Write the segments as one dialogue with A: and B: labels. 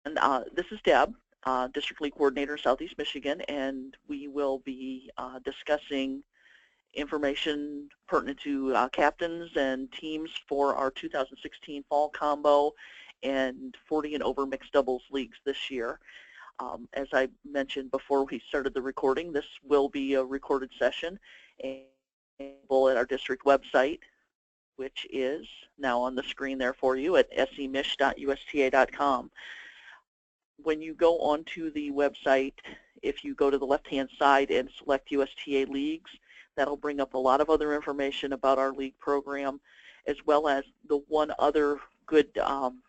A: this is Deb, District League Coordinator, Southeast Michigan, and we will be discussing information pertinent to captains and teams for our 2016 Fall Combo and 40 and over mixed doubles leagues this year. As I mentioned before we started the recording, this will be a recorded session and available at our district website, which is now on the screen there for you at semich.usta.com. When you go onto the website, if you go to the left-hand side and select USTA Leagues, that'll bring up a lot of other information about our league program, as well as the one other good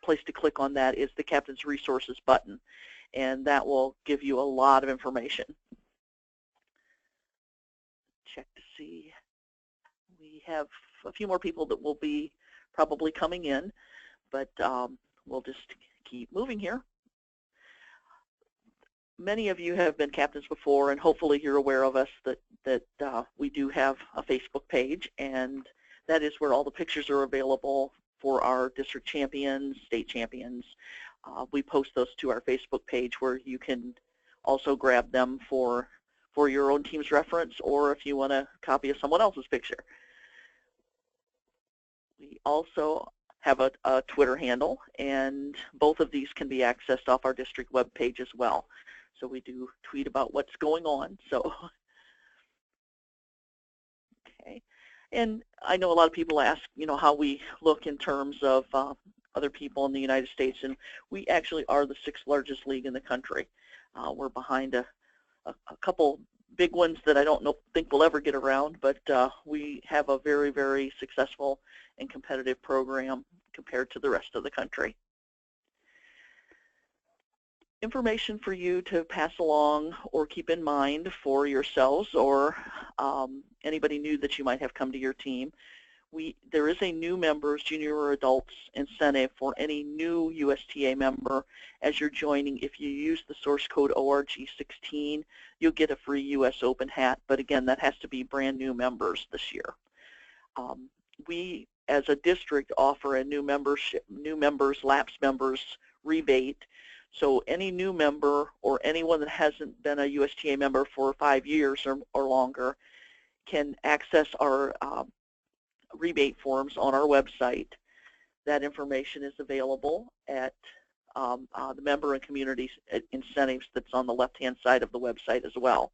A: place to click on that is the Captain's Resources button, and that will give you a lot of information. Check to see. We have a few more people that will be probably coming in, but we'll just keep moving here. Many of you have been captains before, and hopefully you're aware of us that we do have a Facebook page, and that is where all the pictures are available for our district champions, state champions. We post those to our Facebook page where you can also grab them for your own team's reference, or if you want a copy of someone else's picture. We also have a Twitter handle, and both of these can be accessed off our district web page as well. So we do tweet about what's going on. So, okay. And I know a lot of people ask, how we look in terms of other people in the United States, and we actually are the 6th largest league in the country. We're behind a couple big ones that I don't think we'll ever get around, but we have a very, very successful and competitive program compared to the rest of the country. Information for you to pass along or keep in mind for yourselves or anybody new that you might have come to your team. There is a new members, junior or adults incentive for any new USTA member as you're joining. If you use the source code ORG16, you'll get a free US Open hat, but again, that has to be brand new members this year. We, as a district, offer a new members, lapsed members rebate. So any new member or anyone that hasn't been a USTA member for 5 years or longer can access our rebate forms on our website. That information is available at the member and community incentives that's on the left-hand side of the website as well.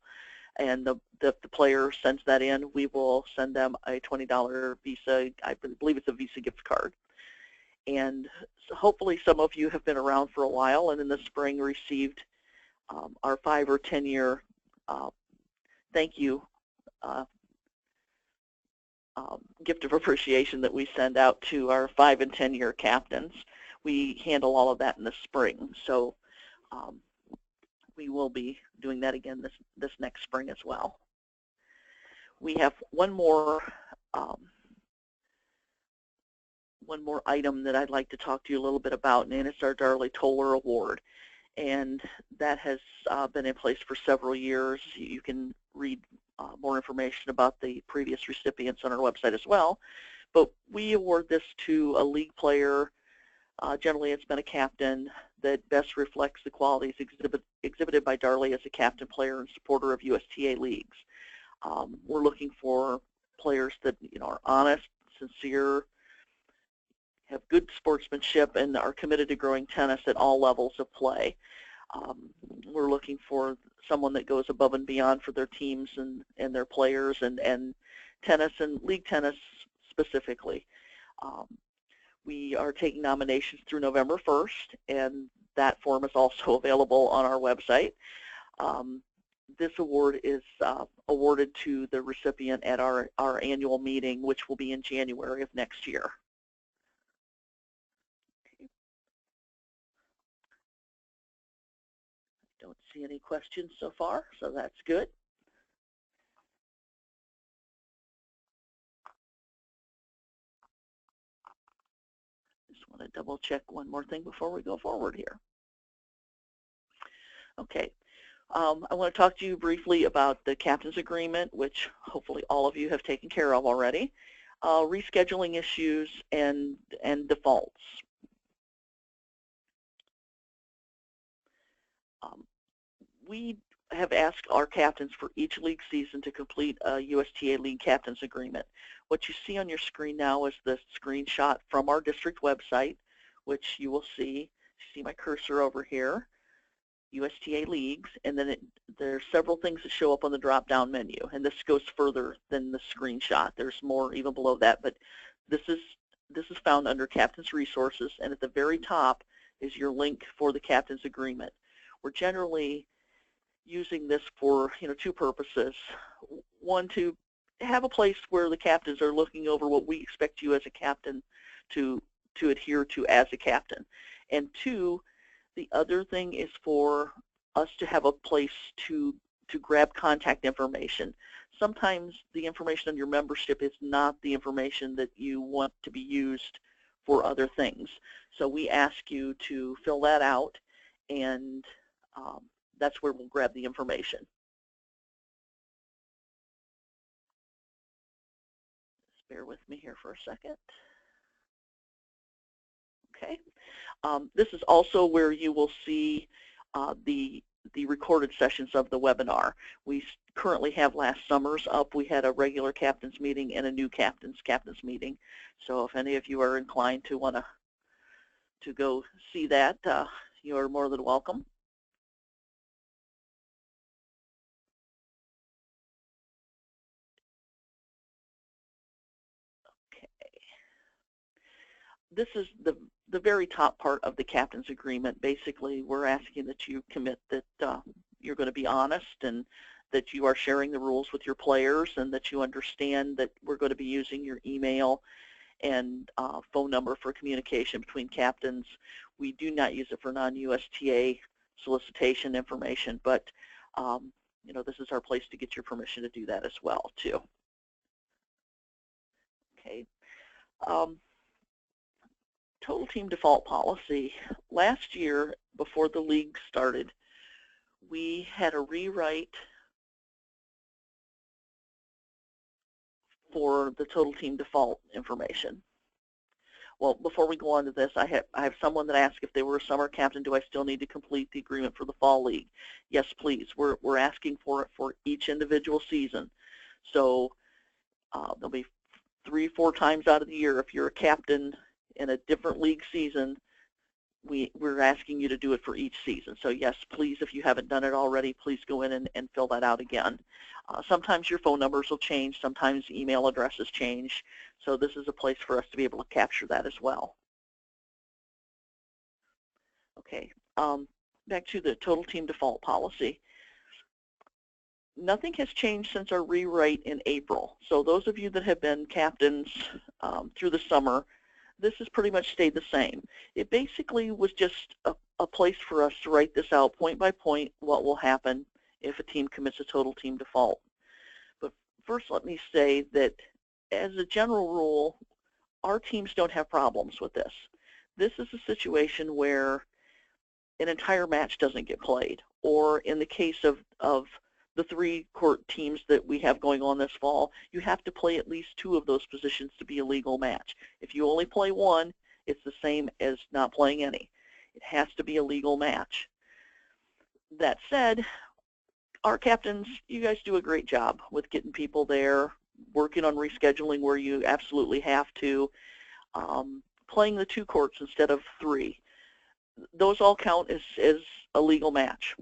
A: And the player sends that in, we will send them a $20 Visa, I believe it's a Visa gift card. And so hopefully some of you have been around for a while and in the spring received our 5 or 10 year thank you gift of appreciation that we send out to our 5 and 10 year captains. We handle all of that in the spring. So we will be doing that again this next spring as well. We have one more item that I'd like to talk to you a little bit about, and it's our Darley Toller Award. And that has been in place for several years. You can read more information about the previous recipients on our website as well. But we award this to a league player. Generally, it's been a captain that best reflects the qualities exhibited by Darley as a captain, player, and supporter of USTA leagues. We're looking for players that are honest, sincere, have good sportsmanship, and are committed to growing tennis at all levels of play. We're looking for someone that goes above and beyond for their teams and their players and tennis and league tennis specifically. We are taking nominations through November 1st, and that form is also available on our website. This award is awarded to the recipient at our annual meeting, which will be in January of next year. Don't see any questions so far, so that's good. Just want to double check one more thing before we go forward here. Okay, I want to talk to you briefly about the captain's agreement, which hopefully all of you have taken care of already. Rescheduling issues and defaults. We have asked our captains for each league season to complete a USTA League Captains Agreement. What you see on your screen now is the screenshot from our district website, which you will see. You see my cursor over here, USTA Leagues, and then there are several things that show up on the drop-down menu, and this goes further than the screenshot. There's more even below that, but this is found under Captains Resources, and at the very top is your link for the Captains Agreement. We're generally using this for two purposes. One, to have a place where the captains are looking over what we expect you as a captain to adhere to as a captain. And two, the other thing is for us to have a place to grab contact information. Sometimes the information on your membership is not the information that you want to be used for other things. So we ask you to fill that out, and that's where we'll grab the information. Just bear with me here for a second. Okay. This is also where you will see the recorded sessions of the webinar. We currently have last summer's up. We had a regular captains meeting and a new captains meeting. So if any of you are inclined to want to go see that, you are more than welcome. Okay. This is the very top part of the captain's agreement. Basically, we're asking that you commit that you're going to be honest, and that you are sharing the rules with your players, and that you understand that we're going to be using your email and phone number for communication between captains. We do not use it for non-USTA solicitation information, but this is our place to get your permission to do that as well too. Okay. Total team default policy. Last year, before the league started, we had a rewrite for the total team default information. Well, before we go on to this, I have someone that asked if they were a summer captain, do I still need to complete the agreement for the fall league? Yes, please. We're asking for it for each individual season. So there'll be 3-4 times out of the year, if you're a captain in a different league season, we're asking you to do it for each season. So yes, please, if you haven't done it already, please go in and fill that out again. Sometimes your phone numbers will change, sometimes email addresses change, so this is a place for us to be able to capture that as well. Okay, back to the total team default policy. Nothing has changed since our rewrite in April. So those of you that have been captains through the summer, this has pretty much stayed the same. It basically was just a place for us to write this out point by point, what will happen if a team commits a total team default. But first, let me say that as a general rule, our teams don't have problems with this. This is a situation where an entire match doesn't get played, or in the case of the 3 court teams that we have going on this fall, you have to play at least 2 of those positions to be a legal match. If you only play 1, it's the same as not playing any. It has to be a legal match. That said, our captains, you guys do a great job with getting people there, working on rescheduling where you absolutely have to, playing the 2 courts instead of 3. Those all count as a legal match.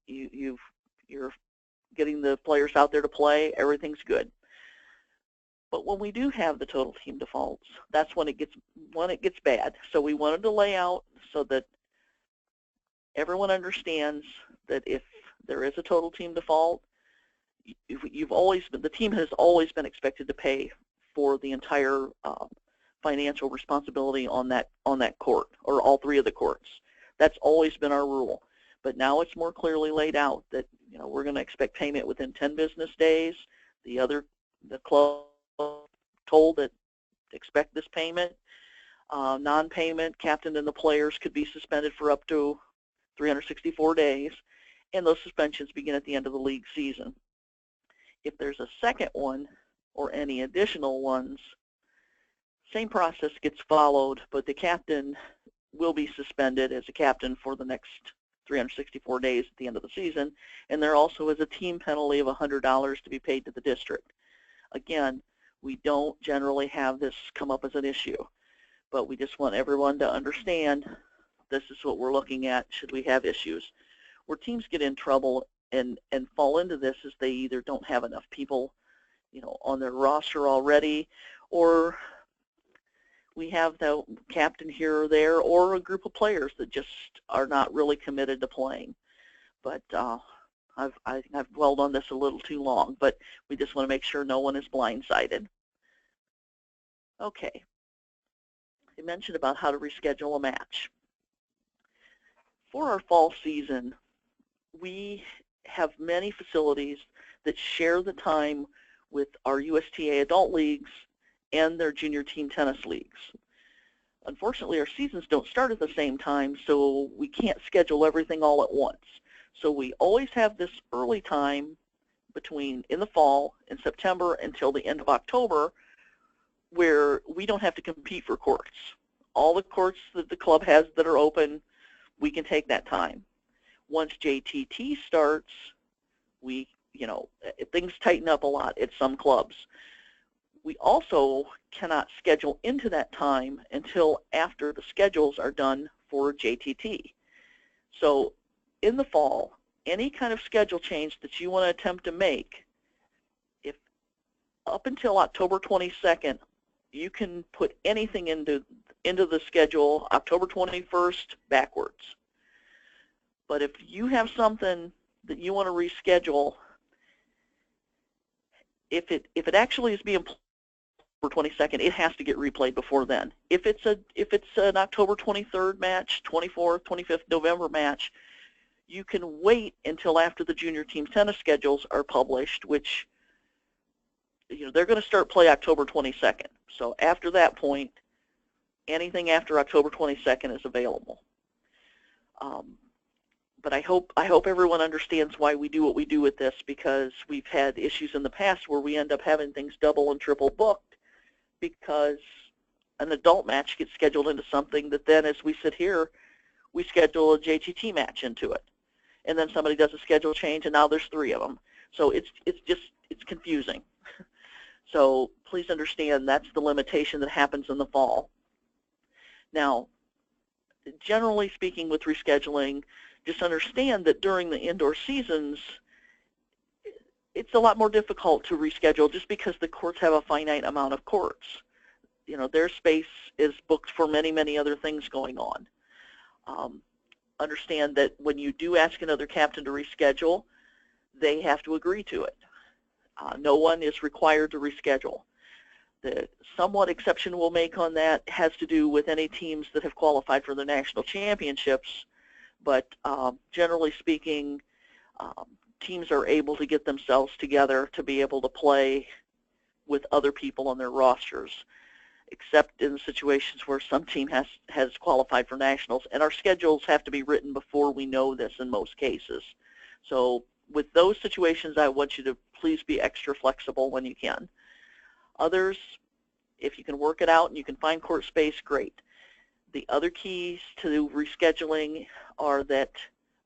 A: You're getting the players out there to play, everything's good. But when we do have the total team defaults, that's when it gets bad. So we wanted to lay out so that everyone understands that if there is a total team default, the team has always been expected to pay for the entire financial responsibility on that court, or all 3 of the courts. That's always been our rule. But now it's more clearly laid out that we're going to expect payment within 10 business days. The club told that expect this payment. Non-payment, captain and the players could be suspended for up to 364 days, and those suspensions begin at the end of the league season. If there's a second one or any additional ones, same process gets followed, but the captain will be suspended as a captain for the next 364 days at the end of the season, and there also is a team penalty of $100 to be paid to the district. Again, we don't generally have this come up as an issue, but we just want everyone to understand this is what we're looking at should we have issues. Where teams get in trouble and fall into this is they either don't have enough people, on their roster already, or we have the captain here or there, or a group of players that just are not really committed to playing. But I've dwelled on this a little too long, but we just want to make sure no one is blindsided. Okay. I mentioned about how to reschedule a match. For our fall season, we have many facilities that share the time with our USTA adult leagues and their junior team tennis leagues. Unfortunately, our seasons don't start at the same time, so we can't schedule everything all at once. So we always have this early time in the fall, in September until the end of October, where we don't have to compete for courts. All the courts that the club has that are open, we can take that time. Once JTT starts, things tighten up a lot at some clubs. We also cannot schedule into that time until after the schedules are done for JTT. So in the fall, any kind of schedule change that you want to attempt to make, if up until October 22nd, you can put anything into the schedule October 21st backwards. But if you have something that you want to reschedule, if it actually is being October 22nd, it has to get replayed before then. If it's an October 23rd match, 24th, 25th November match, you can wait until after the junior team tennis schedules are published, which they're going to start play October 22nd. So after that point, anything after October 22nd is available. But I hope everyone understands why we do what we do with this, because we've had issues in the past where we end up having things double and triple booked because an adult match gets scheduled into something that then, as we sit here, we schedule a JTT match into it. And then somebody does a schedule change, and now there's 3 of them. So it's confusing. So please understand that's the limitation that happens in the fall. Now, generally speaking with rescheduling, just understand that during the indoor seasons, it's a lot more difficult to reschedule just because the courts have a finite amount of courts. Their space is booked for many, many other things going on. Understand that when you do ask another captain to reschedule, they have to agree to it. No one is required to reschedule. The somewhat exception we'll make on that has to do with any teams that have qualified for the national championships, but generally speaking, teams are able to get themselves together to be able to play with other people on their rosters, except in situations where some team has qualified for nationals, and our schedules have to be written before we know this in most cases. So with those situations, I want you to please be extra flexible when you can. Others, if you can work it out and you can find court space, great. The other keys to rescheduling are that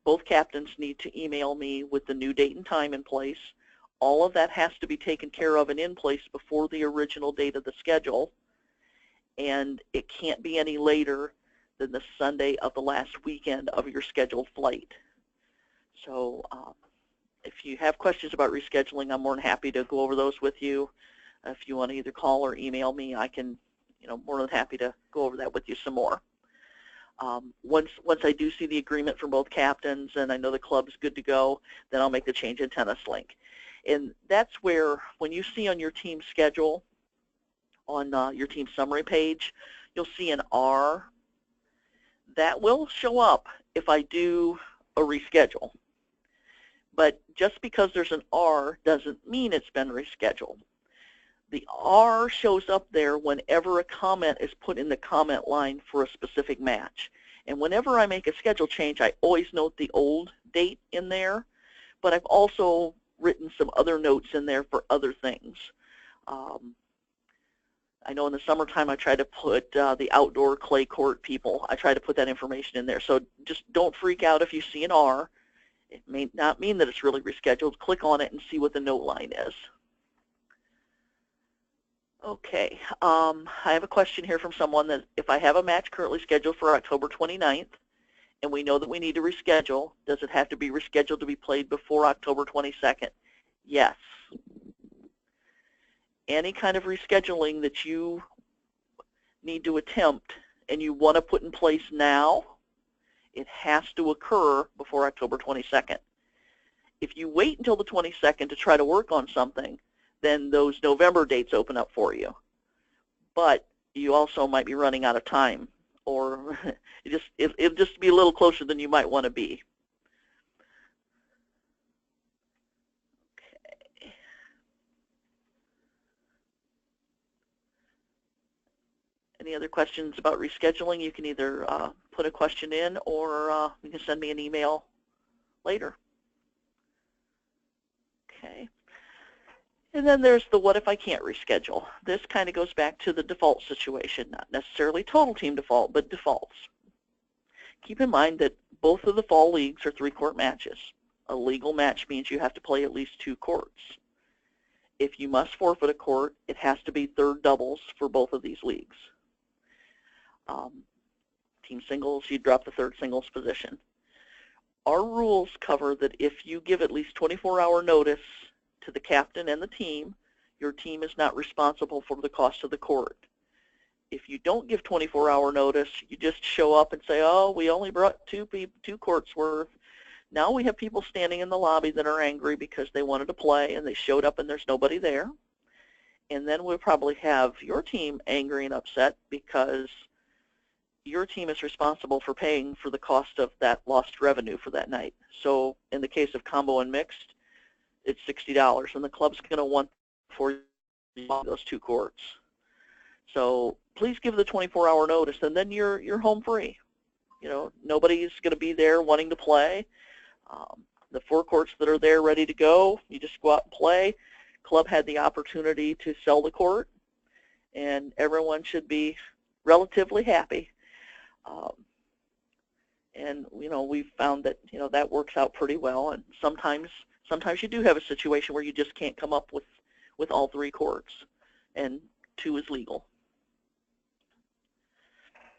A: both captains need to email me with the new date and time in place. All of that has to be taken care of and in place before the original date of the schedule, and it can't be any later than the Sunday of the last weekend of your scheduled flight. So if you have questions about rescheduling, I'm more than happy to go over those with you. If you want to either call or email me, I can, more than happy to go over that with you some more. Once I do see the agreement from both captains and I know the club's good to go, then I'll make the change in Tennis Link. And that's where, when you see on your team schedule, on your team summary page, you'll see an R. That will show up if I do a reschedule. But just because there's an R doesn't mean it's been rescheduled. The R shows up there whenever a comment is put in the comment line for a specific match. And whenever I make a schedule change, I always note the old date in there, but I've also written some other notes in there for other things. I know in the summertime I try to put the outdoor clay court people, I try to put that information in there. So just don't freak out if you see an R. It may not mean that it's really rescheduled. Click on it and see what the note line is. Okay, I have a question here from someone that if I have a match currently scheduled for October 29th, and we know that we need to reschedule, does it have to be rescheduled to be played before October 22nd? Yes. Any kind of rescheduling that you need to attempt and you want to put in place now, it has to occur before October 22nd. If you wait until the 22nd to try to work on something, then those November dates open up for you. But you also might be running out of time, or it'll just be a little closer than you might want to be. Okay. Any other questions about rescheduling? You can either put a question in, or you can send me an email later. Okay. And then there's the what if I can't reschedule. This kind of goes back to the default situation, not necessarily total team default, but defaults. Keep in mind that both of the fall leagues are 3-court matches. A legal match means you have to play at least 2 courts. If you must forfeit a court, it has to be third doubles for both of these leagues. Team singles, you drop the third singles position. Our rules cover that if you give at least 24-hour notice to the captain and the team, your team is not responsible for the cost of the court. If you don't give 24-hour notice, you just show up and say, oh, we only brought 2 courts worth. Now we have people standing in the lobby that are angry because they wanted to play and they showed up and there's nobody there. And then we'll probably have your team angry and upset because your team is responsible for paying for the cost of that lost revenue for that night. So in the case of combo and mixed, it's $60, and the club's going to want for those 2 courts. So please give the 24-hour notice, and then you're home free. You know, nobody's going to be there wanting to play. The 4 courts that are there ready to go, you just go out and play. Club had the opportunity to sell the court, and everyone should be relatively happy. And you know, we've found that that works out pretty well, and sometimes you do have a situation where you just can't come up with all 3 courts, and 2 is legal.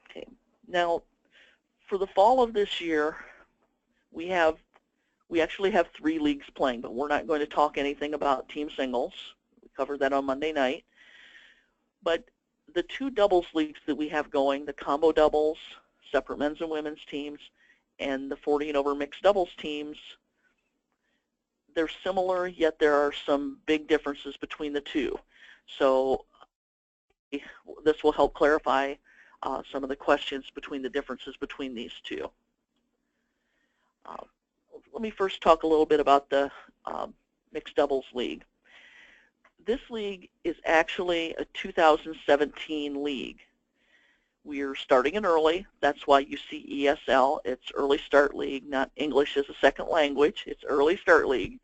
A: Okay. Now, for the fall of this year, we actually have 3 leagues playing, but we're not going to talk anything about team singles. We covered that on Monday night. But the 2 doubles leagues that we have going, the combo doubles, separate men's and women's teams, and the 40 and over mixed doubles teams, they're similar, yet there are some big differences between the 2. So this will help clarify some of the questions between the differences between these 2. Let me first talk a little bit about the mixed doubles league. This league is actually a 2017 league. We're starting in early. That's why you see ESL. It's Early Start League, not English as a second language. It's Early Start League.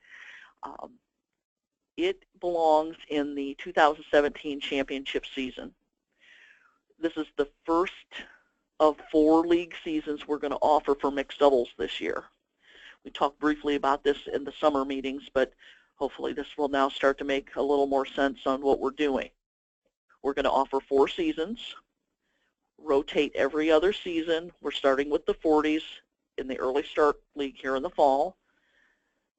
A: It belongs in the 2017 championship season. This is the first of 4 league seasons we're going to offer for mixed doubles this year. We talked briefly about this in the summer meetings, but hopefully this will now start to make a little more sense on what we're doing. We're going to offer 4 seasons, rotate every other season. We're starting with the 40s in the Early Start League here in the fall.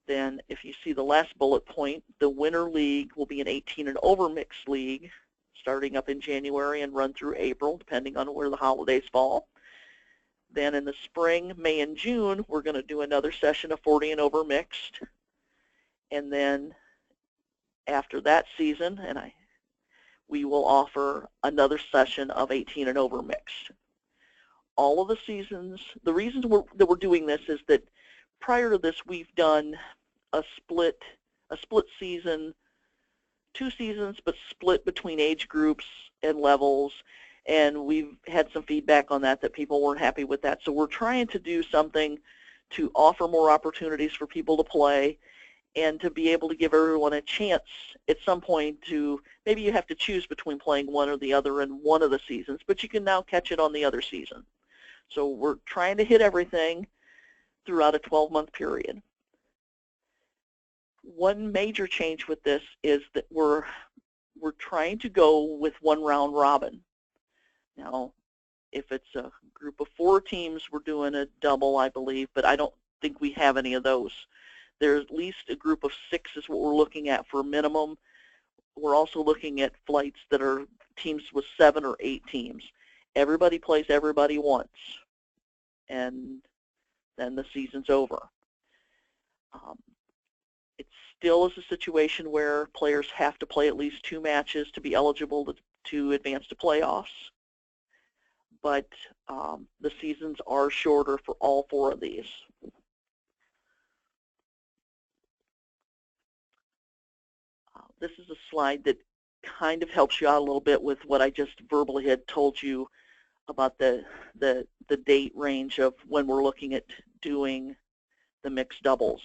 A: Then if you see the last bullet point, the Winter League will be an 18 and over mixed league starting up in January and run through April, depending on where the holidays fall. Then in the spring, May and June, we're going to do another session of 40 and over mixed. And then after that season, we will offer another session of 18 and over mixed. All of the seasons, the reasons that we're doing this is that prior to this, we've done a split season, 2 seasons, but split between age groups and levels, and we've had some feedback on that people weren't happy with that. So we're trying to do something to offer more opportunities for people to play and to be able to give everyone a chance at some point to, maybe you have to choose between playing one or the other in one of the seasons, but you can now catch it on the other season. So we're trying to hit everything throughout a 12-month period. One major change with this is that we're trying to go with one round robin. Now, if it's a group of 4 teams, we're doing a double, I believe, but I don't think we have any of those. There's at least a group of 6 is what we're looking at for minimum. We're also looking at flights that are teams with 7 or 8 teams. Everybody plays everybody once, and then the season's over. It still is a situation where players have to play at least 2 matches to be eligible to advance to playoffs, but the seasons are shorter for all 4 of these. This is a slide that kind of helps you out a little bit with what I just verbally had told you about the date range of when we're looking at doing the mixed doubles.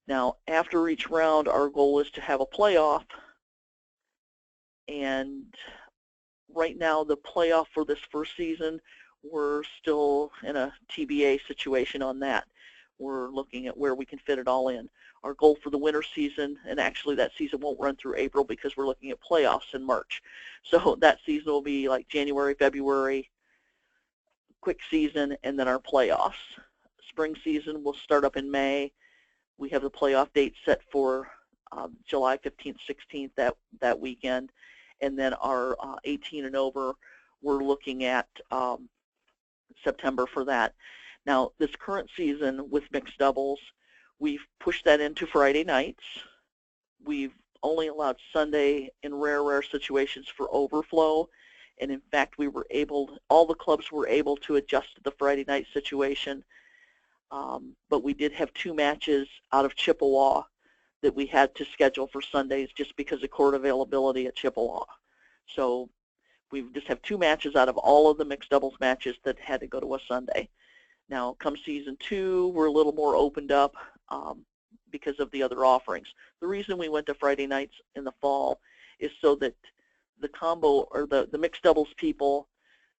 A: Now, after each round, our goal is to have a playoff, and right now the playoff for this first season, we're still in a TBA situation on that. We're looking at where we can fit it all in. Our goal for the winter season, and actually that season won't run through April because we're looking at playoffs in March. So that season will be like January, February, quick season, and then our playoffs. Spring season will start up in May. We have the playoff date set for July 15th, 16th, that weekend. And then our 18 and over, we're looking at September for that. Now, this current season with mixed doubles, we've pushed that into Friday nights. We've only allowed Sunday in rare situations for overflow. And in fact, we were able, all the clubs were able to adjust to the Friday night situation. But we did have 2 matches out of Chippewa that we had to schedule for Sundays just because of court availability at Chippewa. So we just have 2 matches out of all of the mixed doubles matches that had to go to a Sunday. Now, come season 2, we're a little more opened up because of the other offerings. The reason we went to Friday nights in the fall is so that the combo or the mixed doubles people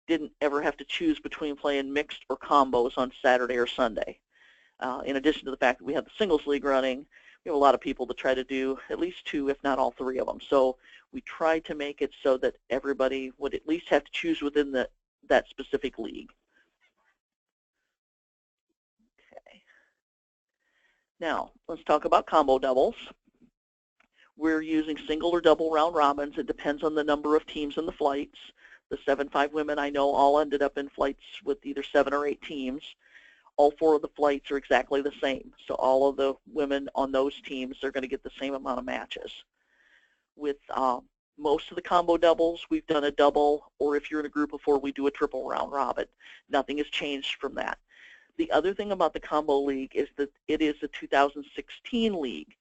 A: didn't ever have to choose between playing mixed or combos on Saturday or Sunday. In addition to the fact that we have the singles league running, we have a lot of people that try to do at least 2, if not all 3 of them. So we try to make it so that everybody would at least have to choose within that specific league. Okay. Now, let's talk about combo doubles. We're using single or double round robins. It depends on the number of teams in the flights. The 7-5 women I know all ended up in flights with either 7 or 8 teams. All 4 of the flights are exactly the same. So all of the women on those teams are going to get the same amount of matches. With most of the combo doubles, we've done a double, or if you're in a group of 4, we do a triple round robin. Nothing has changed from that. The other thing about the combo league is that it is a 2016 league.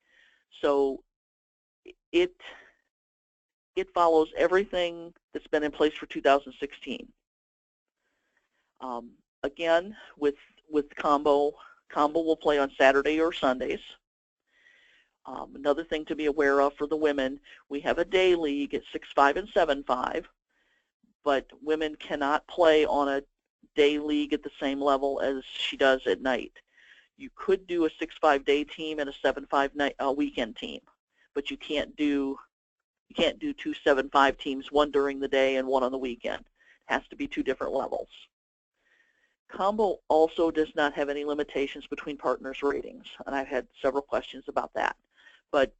A: So it follows everything that's been in place for 2016. Again, with combo will play on Saturday or Sundays. Another thing to be aware of for the women, we have a day league at 6-5 and 7-5, but women cannot play on a day league at the same level as she does at night. You could do a 6-5 day team and a 7-5 night weekend team, but you can't do 2 7-5 teams, one during the day and one on the weekend. It has to be 2 different levels. Combo also does not have any limitations between partners' ratings, and I've had several questions about that. But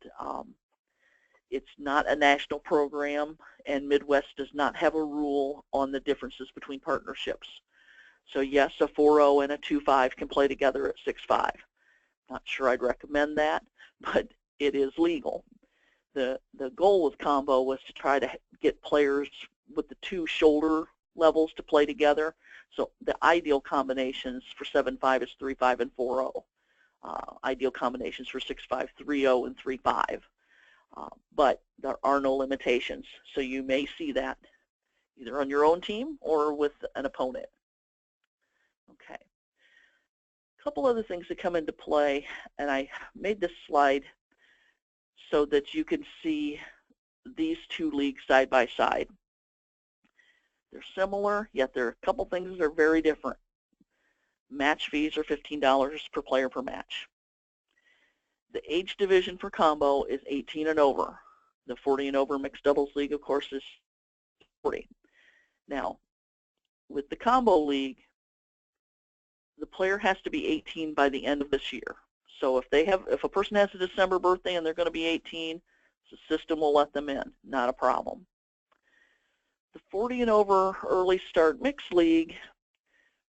A: it's not a national program, and Midwest does not have a rule on the differences between partnerships. So yes, a 4-0 and a 2-5 can play together at 6-5. Not sure I'd recommend that, but it is legal. The goal with combo was to try to get players with the 2 shoulder levels to play together. So the ideal combinations for 7-5 is 3-5 and 4-0. Ideal combinations for 6-5, 3-0 and 3-5. But there are no limitations. So you may see that either on your own team or with an opponent. Okay. A couple other things that come into play, and I made this slide so that you can see these two leagues side by side. They're similar, yet there are a couple things that are very different. Match fees are $15 per player per match. The age division for combo is 18 and over. The 40 and over mixed doubles league, of course, is 40. Now, with the combo league, the player has to be 18 by the end of this year. So if a person has a December birthday and they're going to be 18, the system will let them in, not a problem. The 40 and over early start mixed league,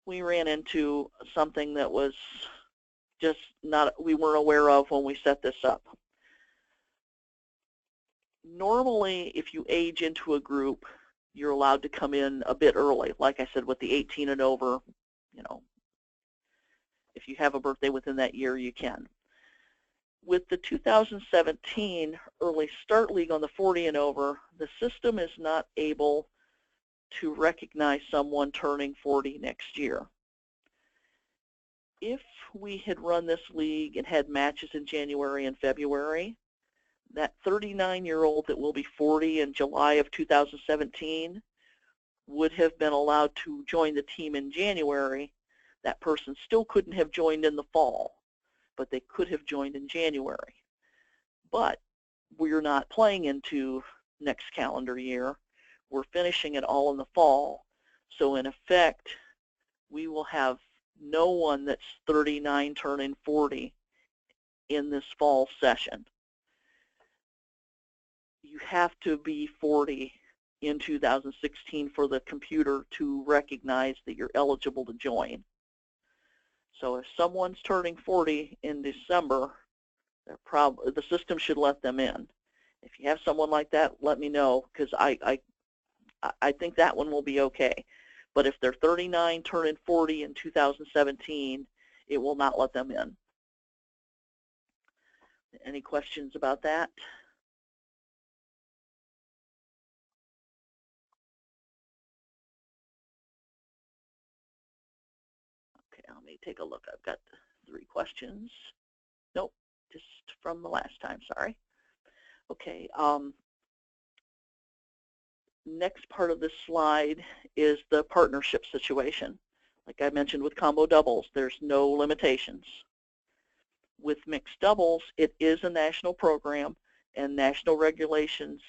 A: we ran into something that was just we weren't aware of when we set this up. Normally, if you age into a group, you're allowed to come in a bit early. Like I said, with the 18 and over, you know, if you have a birthday within that year, you can. With the 2017 Early Start League on the 40 and over, the system is not able to recognize someone turning 40 next year. If we had run this league and had matches in January and February, that 39-year-old that will be 40 in July of 2017 would have been allowed to join the team in January. That person still couldn't have joined in the fall, but they could have joined in January. But we're not playing into next calendar year. We're finishing it all in the fall. So in effect, we will have no one that's 39 turning 40 in this fall session. You have to be 40 in 2016 for the computer to recognize that you're eligible to join. So if someone's turning 40 in December, the system should let them in. If you have someone like that, let me know, because I think that one will be okay. But if they're 39 turning 40 in 2017, it will not let them in. Any questions about that? Okay, let me take a look. I've got 3 questions. Nope, just from the last time, sorry. Okay, next part of this slide is the partnership situation. Like I mentioned with combo doubles, there's no limitations. With mixed doubles, it is a national program, and national regulations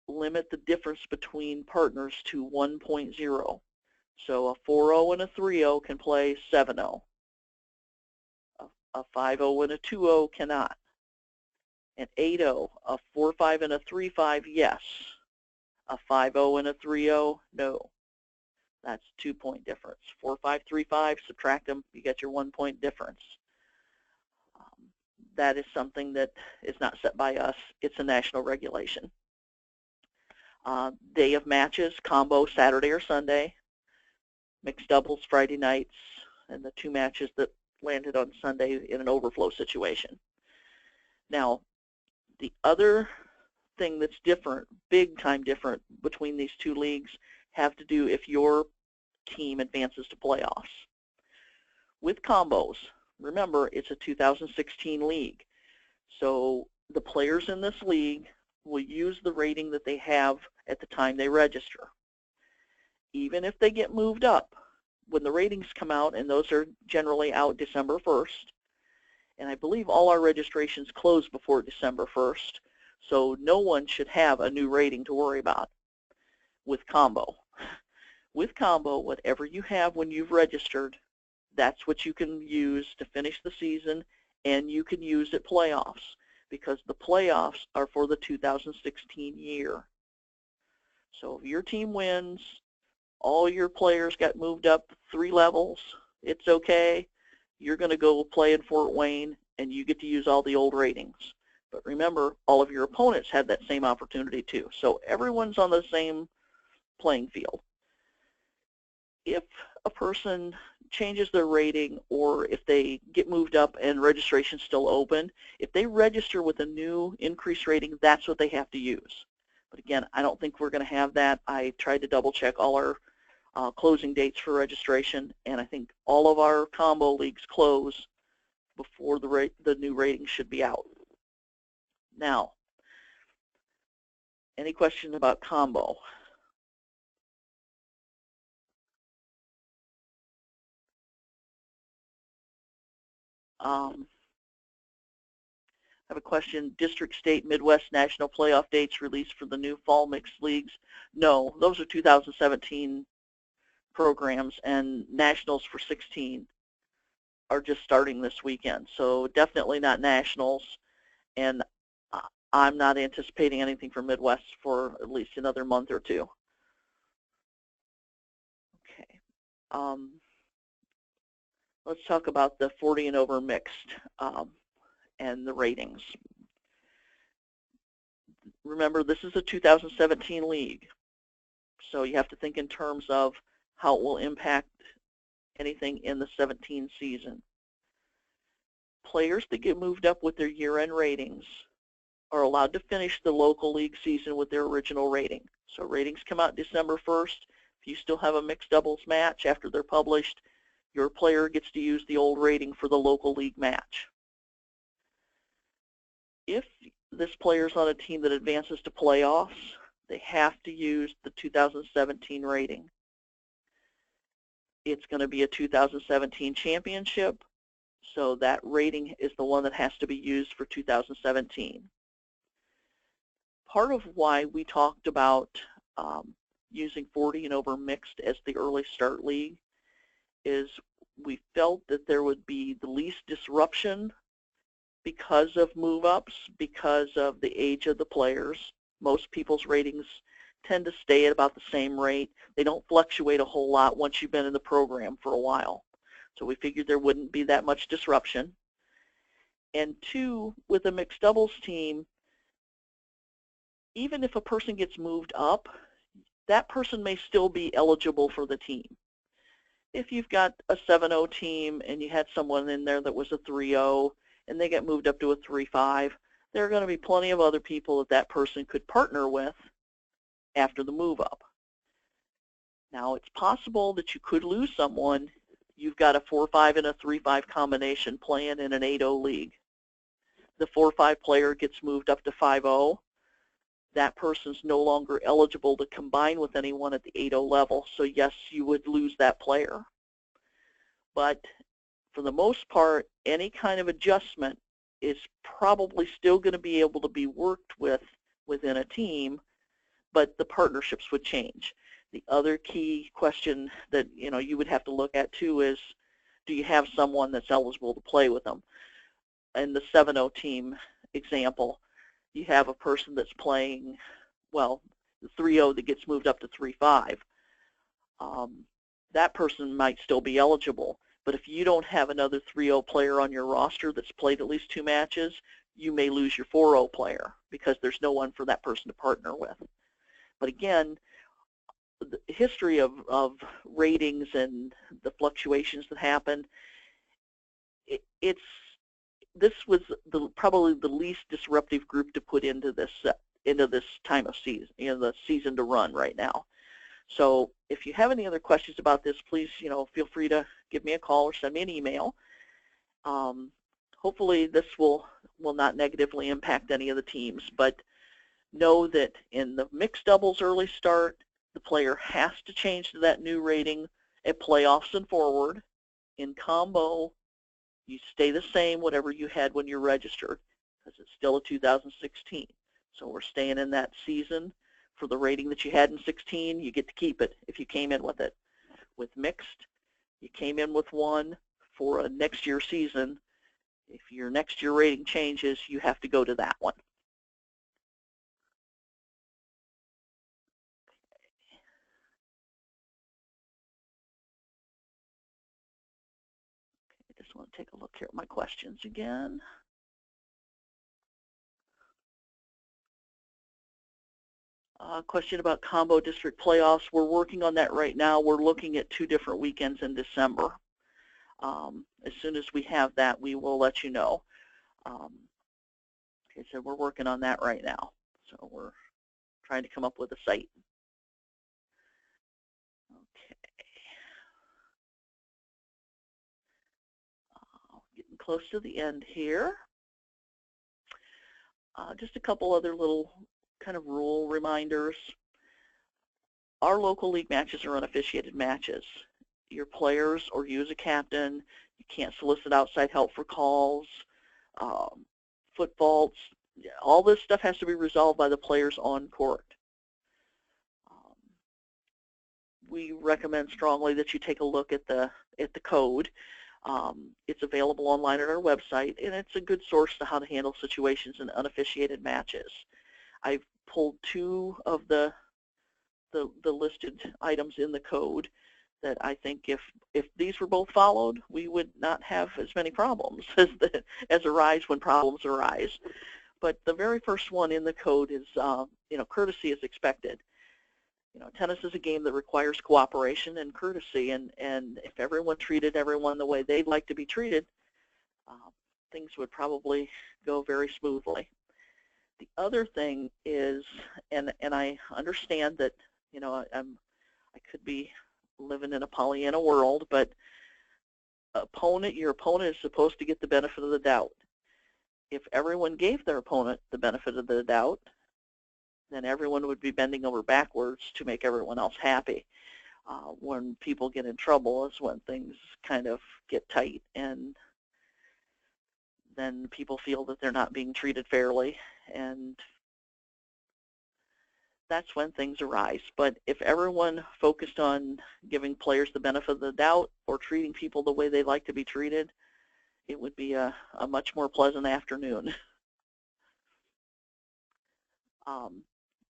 A: limit the difference between partners to 1.0. So a 4-0 and a 3-0 can play 7-0. A 5-0 and a 2-0 cannot. An 8-0, a 4-5 and a 3-5, yes. A 5-0 and a 3-0, no. That's 2-point difference. 4-5, 3-5, subtract them, you get your 1-point difference. That is something that is not set by us. It's a national regulation. Day of matches, combo Saturday or Sunday. Mixed doubles Friday nights, and the 2 matches that landed on Sunday in an overflow situation. Now, the other thing that's different, big time different between these 2 leagues, have to do if your team advances to playoffs. With combos, remember it's a 2016 league, so the players in this league will use the rating that they have at the time they register. Even if they get moved up, when the ratings come out, and those are generally out December 1st, and I believe all our registrations close before December 1st, so no one should have a new rating to worry about with combo. With combo, whatever you have when you've registered, that's what you can use to finish the season, and you can use at playoffs, because the playoffs are for the 2016 year. So if your team wins, all your players got moved up 3 levels, it's okay. You're going to go play in Fort Wayne, and you get to use all the old ratings. But remember, all of your opponents had that same opportunity too. So everyone's on the same playing field. If a person changes their rating, or if they get moved up and registration's still open, if they register with a new increased rating, that's what they have to use. But again, I don't think we're going to have that. I tried to double check all our closing dates for registration, and I think all of our combo leagues close before the new ratings should be out. Now, any question about combo? I have a question. District, state, Midwest, national playoff dates released for the new fall mixed leagues? No, those are 2017 programs, and nationals for 16 are just starting this weekend. So definitely not nationals, and I'm not anticipating anything for Midwest for at least another month or two. Okay. Let's talk about the 40 and over mixed and the ratings. Remember, this is a 2017 league, so you have to think in terms of how it will impact anything in the 17 season. Players that get moved up with their year-end ratings are allowed to finish the local league season with their original rating. So ratings come out December 1st. If you still have a mixed doubles match after they're published, your player gets to use the old rating for the local league match. If this player's on a team that advances to playoffs, they have to use the 2017 rating. It's going to be a 2017 championship, so that rating is the one that has to be used for 2017. Part of why we talked about using 40 and over mixed as the early start league is we felt that there would be the least disruption because of move-ups, because of the age of the players. Most people's ratings tend to stay at about the same rate. They don't fluctuate a whole lot once you've been in the program for a while. So we figured there wouldn't be that much disruption. And two, with a mixed doubles team, even if a person gets moved up, that person may still be eligible for the team. If you've got a 7-0 team and you had someone in there that was a 3-0 and they get moved up to a 3-5, there are going to be plenty of other people that that person could partner with after the move up. Now, it's possible that you could lose someone. You've got a 4-5 and a 3-5 combination playing in an 8-0 league. The 4-5 player gets moved up to 5-0. That person's no longer eligible to combine with anyone at the 8-0 level, so yes, you would lose that player. But for the most part, any kind of adjustment is probably still going to be able to be worked with within a team, but the partnerships would change. The other key question that you would have to look at too is, do you have someone that's eligible to play with them? In the 7-0 team example, you have a person that's playing, well, the 3-0 that gets moved up to 3-5. That person might still be eligible, but if you don't have another 3-0 player on your roster that's played at least 2 matches, you may lose your 4-0 player because there's no one for that person to partner with. But again, the history of ratings and the fluctuations that happen, this was probably the least disruptive group to put into this time of season, the season to run right now. So if you have any other questions about this, please, feel free to give me a call or send me an email. Hopefully this will not negatively impact any of the teams, but know that in the mixed doubles early start, the player has to change to that new rating at playoffs and forward. In combo, you stay the same, whatever you had when you registered, because it's still a 2016. So we're staying in that season. For the rating that you had in 16, you get to keep it if you came in with it. With mixed, you came in with one for a next year season. If your next year rating changes, you have to go to that one. I just want to take a look here at my questions again. Question about combo district playoffs. We're working on that right now. We're looking at 2 different weekends in December. As soon as we have that, we will let you know. Okay, so we're working on that right now. So we're trying to come up with a site. Okay. Getting close to the end here. Just a couple other little kind of rule reminders. Our local league matches are unofficiated matches. Your players or you as a captain, you can't solicit outside help for calls, foot faults. All this stuff has to be resolved by the players on court. We recommend strongly that you take a look at the code. It's available online at our website, and it's a good source to how to handle situations in unofficiated matches. I've pulled two of the listed items in the code that I think if these were both followed, we would not have as many problems as arise when problems arise. But the very first one in the code is, courtesy is expected. Tennis is a game that requires cooperation and courtesy, and if everyone treated everyone the way they'd like to be treated, things would probably go very smoothly. The other thing is, and I understand that, I could be living in a Pollyanna world, but your opponent is supposed to get the benefit of the doubt. If everyone gave their opponent the benefit of the doubt, then everyone would be bending over backwards to make everyone else happy. When people get in trouble is when things kind of get tight, and then people feel that they're not being treated fairly, and that's when things arise. But if everyone focused on giving players the benefit of the doubt or treating people the way they like to be treated, it would be a much more pleasant afternoon.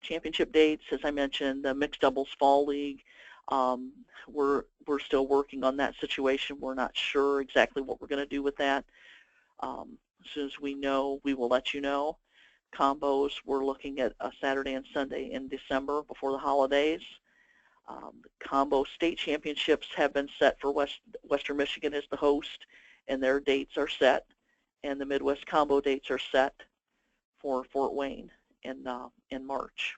A: Championship dates, as I mentioned, the Mixed Doubles Fall League, we're still working on that situation. We're not sure exactly what we're going to do with that. As soon as we know, we will let you know. Combos, we're looking at a Saturday and Sunday in December before the holidays. The combo state championships have been set for Western Michigan as the host, and their dates are set. And the Midwest combo dates are set for Fort Wayne in March.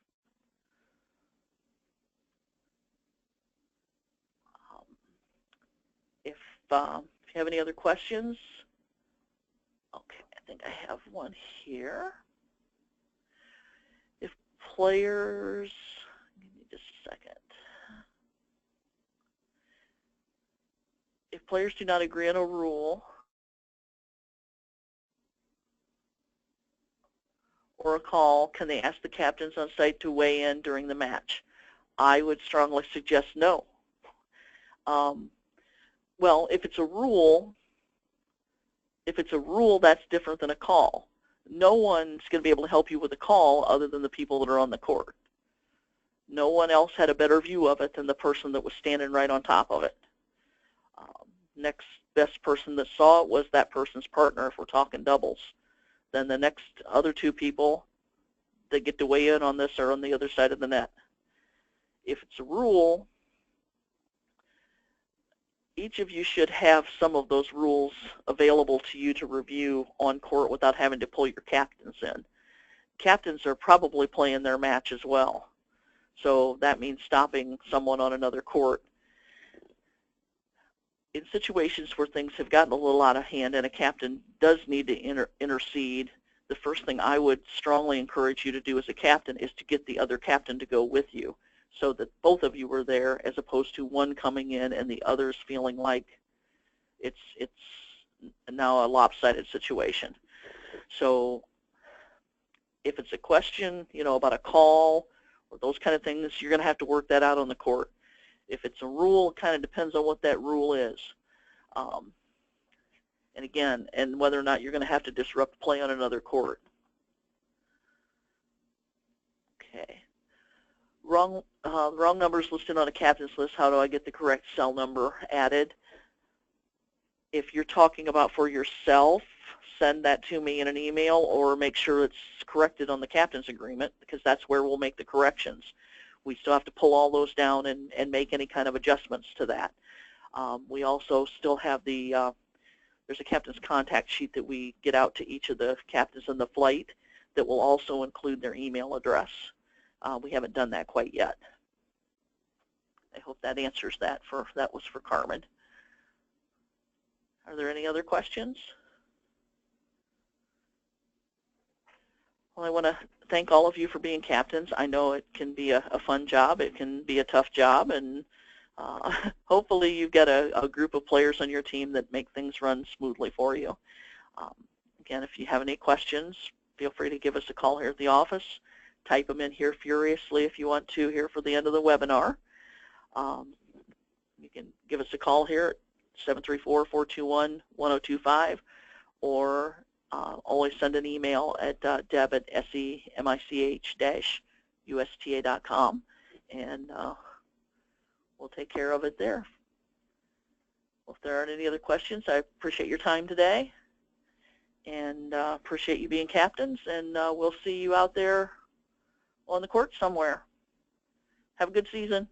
A: If you have any other questions, okay, I think I have one here. If players, give me just a second. If players do not agree on a rule or a call, can they ask the captains on site to weigh in during the match? I would strongly suggest no. Well, if it's a rule, that's different than a call. No one's going to be able to help you with a call other than the people that are on the court. No one else had a better view of it than the person that was standing right on top of it. Next best person that saw it was that person's partner if we're talking doubles. Then the next other two people that get to weigh in on this are on the other side of the net. If it's a rule, each of you should have some of those rules available to you to review on court without having to pull your captains in. Captains are probably playing their match as well, so that means stopping someone on another court. In situations where things have gotten a little out of hand and a captain does need to intercede, the first thing I would strongly encourage you to do as a captain is to get the other captain to go with you, so that both of you were there, as opposed to one coming in and the others feeling like it's now a lopsided situation. So if it's a question, about a call or those kind of things, you're going to have to work that out on the court. If it's a rule, it kind of depends on what that rule is. And again, and whether or not you're going to have to disrupt play on another court. Okay. Wrong numbers listed on a captain's list. How do I get the correct cell number added? If you're talking about for yourself, send that to me in an email, or make sure it's corrected on the captain's agreement, because that's where we'll make the corrections. We still have to pull all those down and make any kind of adjustments to that. We also still have there's a captain's contact sheet that we get out to each of the captains in the flight that will also include their email address. We haven't done that quite yet. I hope that answers that. That was for Carmen. Are there any other questions? Well, I want to thank all of you for being captains. I know it can be a fun job. It can be a tough job, and hopefully you've got a group of players on your team that make things run smoothly for you. Um, Again, if you have any questions, feel free to give us a call here at the office. Type them in here furiously if you want to here for the end of the webinar. You can give us a call here at 734-421-1025, or always send an email at deb@semich-usta.com, and we'll take care of it there. Well, if there aren't any other questions, I appreciate your time today, and appreciate you being captains, and we'll see you out there on the court somewhere. Have a good season.